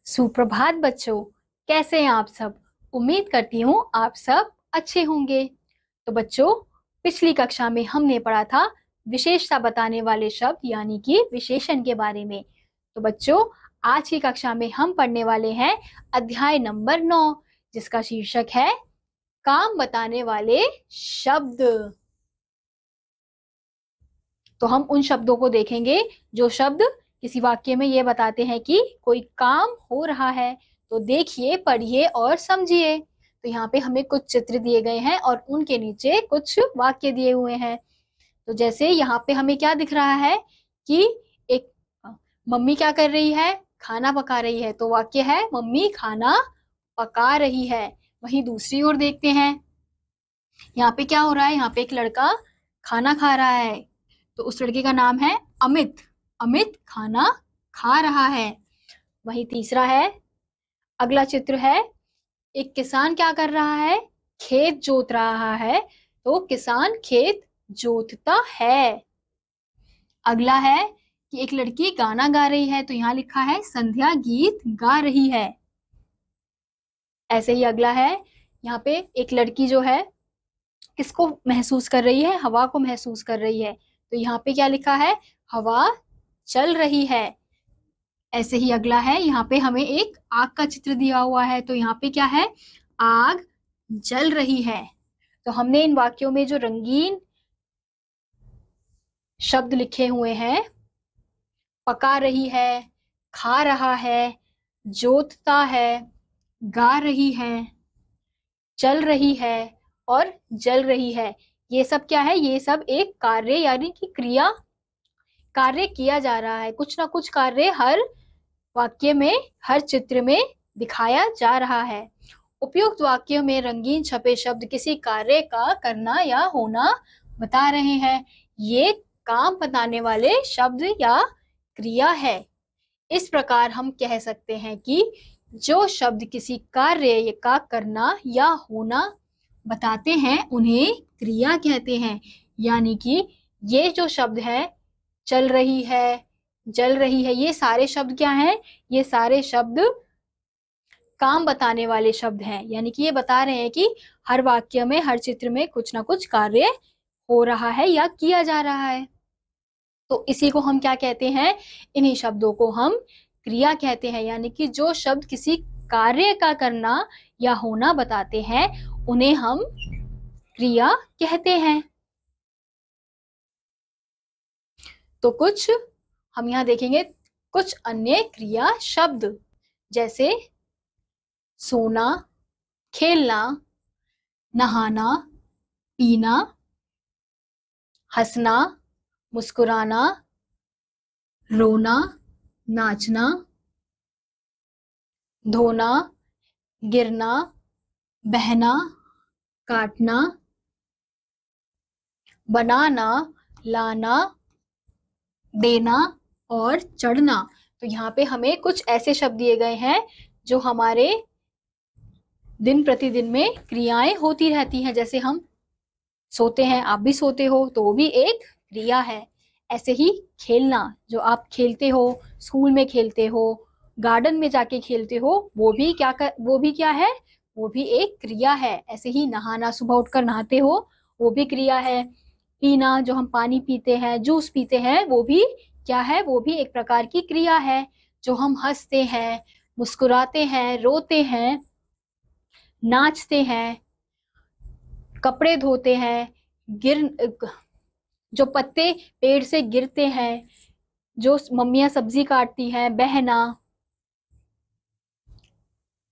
सुप्रभात बच्चों, कैसे हैं आप सब। उम्मीद करती हूँ आप सब अच्छे होंगे। तो बच्चों, पिछली कक्षा में हमने पढ़ा था विशेषता बताने वाले शब्द यानी कि विशेषण के बारे में। तो बच्चों, आज की कक्षा में हम पढ़ने वाले हैं अध्याय नंबर 9, जिसका शीर्षक है काम बताने वाले शब्द। तो हम उन शब्दों को देखेंगे जो शब्द किसी वाक्य में ये बताते हैं कि कोई काम हो रहा है। तो देखिए, पढ़िए और समझिए। तो यहाँ पे हमें कुछ चित्र दिए गए हैं और उनके नीचे कुछ वाक्य दिए हुए हैं। तो जैसे यहाँ पे हमें क्या दिख रहा है कि एक मम्मी क्या कर रही है, खाना पका रही है। तो वाक्य है मम्मी खाना पका रही है। वहीं दूसरी ओर देखते हैं, यहाँ पे क्या हो रहा है, यहाँ पे एक लड़का खाना खा रहा है। तो उस लड़के का नाम है अमित। अमित खाना खा रहा है। वही तीसरा है, अगला चित्र है, एक किसान क्या कर रहा है, खेत जोत रहा है। तो किसान खेत जोतता है। अगला है कि एक लड़की गाना गा रही है। तो यहाँ लिखा है संध्या गीत गा रही है। ऐसे ही अगला है, यहाँ पे एक लड़की जो है किसको महसूस कर रही है, हवा को महसूस कर रही है। तो यहाँ पे क्या लिखा है, हवा चल रही है। ऐसे ही अगला है, यहाँ पे हमें एक आग का चित्र दिया हुआ है। तो यहाँ पे क्या है, आग जल रही है। तो हमने इन वाक्यों में जो रंगीन शब्द लिखे हुए हैं, पका रही है, खा रहा है, जोतता है, गा रही है, चल रही है और जल रही है, ये सब क्या है, ये सब एक कार्य यानी कि कार्य किया जा रहा है। कुछ ना कुछ कार्य हर वाक्य में, हर चित्र में दिखाया जा रहा है। उपयुक्त वाक्यों में रंगीन छपे शब्द किसी कार्य का करना या होना बता रहे हैं। ये काम बताने वाले शब्द या क्रिया है। इस प्रकार हम कह सकते हैं कि जो शब्द किसी कार्य का करना या होना बताते हैं उन्हें क्रिया कहते हैं। यानी कि ये जो शब्द है, चल रही है, जल रही है, ये सारे शब्द क्या हैं, ये सारे शब्द काम बताने वाले शब्द हैं। यानी कि ये बता रहे हैं कि हर वाक्य में, हर चित्र में कुछ ना कुछ कार्य हो रहा है या किया जा रहा है। तो इसी को हम क्या कहते हैं, इन्हीं शब्दों को हम क्रिया कहते हैं। यानी कि जो शब्द किसी कार्य का करना या होना बताते हैं उन्हें हम क्रिया कहते हैं। तो कुछ हम यहाँ देखेंगे कुछ अन्य क्रिया शब्द, जैसे सोना, खेलना, नहाना, पीना, हंसना, मुस्कुराना, रोना, नाचना, धोना, गिरना, बहना, काटना, बनाना, लाना, देना और चढ़ना। तो यहाँ पे हमें कुछ ऐसे शब्द दिए गए हैं जो हमारे दिन प्रतिदिन में क्रियाएं होती रहती हैं। जैसे हम सोते हैं, आप भी सोते हो, तो वो भी एक क्रिया है। ऐसे ही खेलना, जो आप खेलते हो, स्कूल में खेलते हो, गार्डन में जाके खेलते हो, वो भी क्या है, वो भी एक क्रिया है। ऐसे ही नहाना, सुबह उठकर नहाते हो, वो भी क्रिया है। पीना, जो हम पानी पीते हैं, जूस पीते हैं, वो भी क्या है, वो भी एक प्रकार की क्रिया है। जो हम हंसते हैं, मुस्कुराते हैं, रोते हैं, नाचते हैं, कपड़े धोते हैं, जो पत्ते पेड़ से गिरते हैं, जो मम्मियां सब्जी काटती हैं, बहना,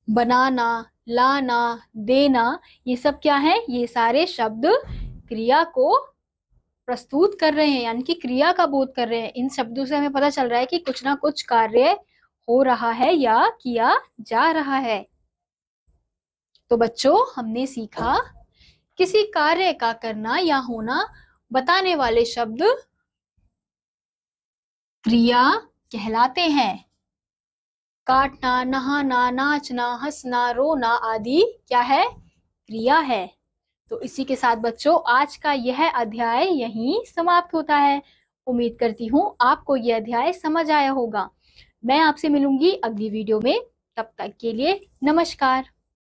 बनाना, लाना, देना, ये सब क्या है, ये सारे शब्द क्रिया को प्रस्तुत कर रहे हैं, यानी कि क्रिया का बोध कर रहे हैं। इन शब्दों से हमें पता चल रहा है कि कुछ ना कुछ कार्य हो रहा है या किया जा रहा है। तो बच्चों, हमने सीखा किसी कार्य का करना या होना बताने वाले शब्द क्रिया कहलाते हैं। काटना, नहाना, नाचना, हंसना, रोना आदि क्या है, क्रिया है। तो इसी के साथ बच्चों, आज का यह अध्याय यहीं समाप्त होता है। उम्मीद करती हूँ आपको यह अध्याय समझ आया होगा। मैं आपसे मिलूंगी अगली वीडियो में। तब तक के लिए नमस्कार।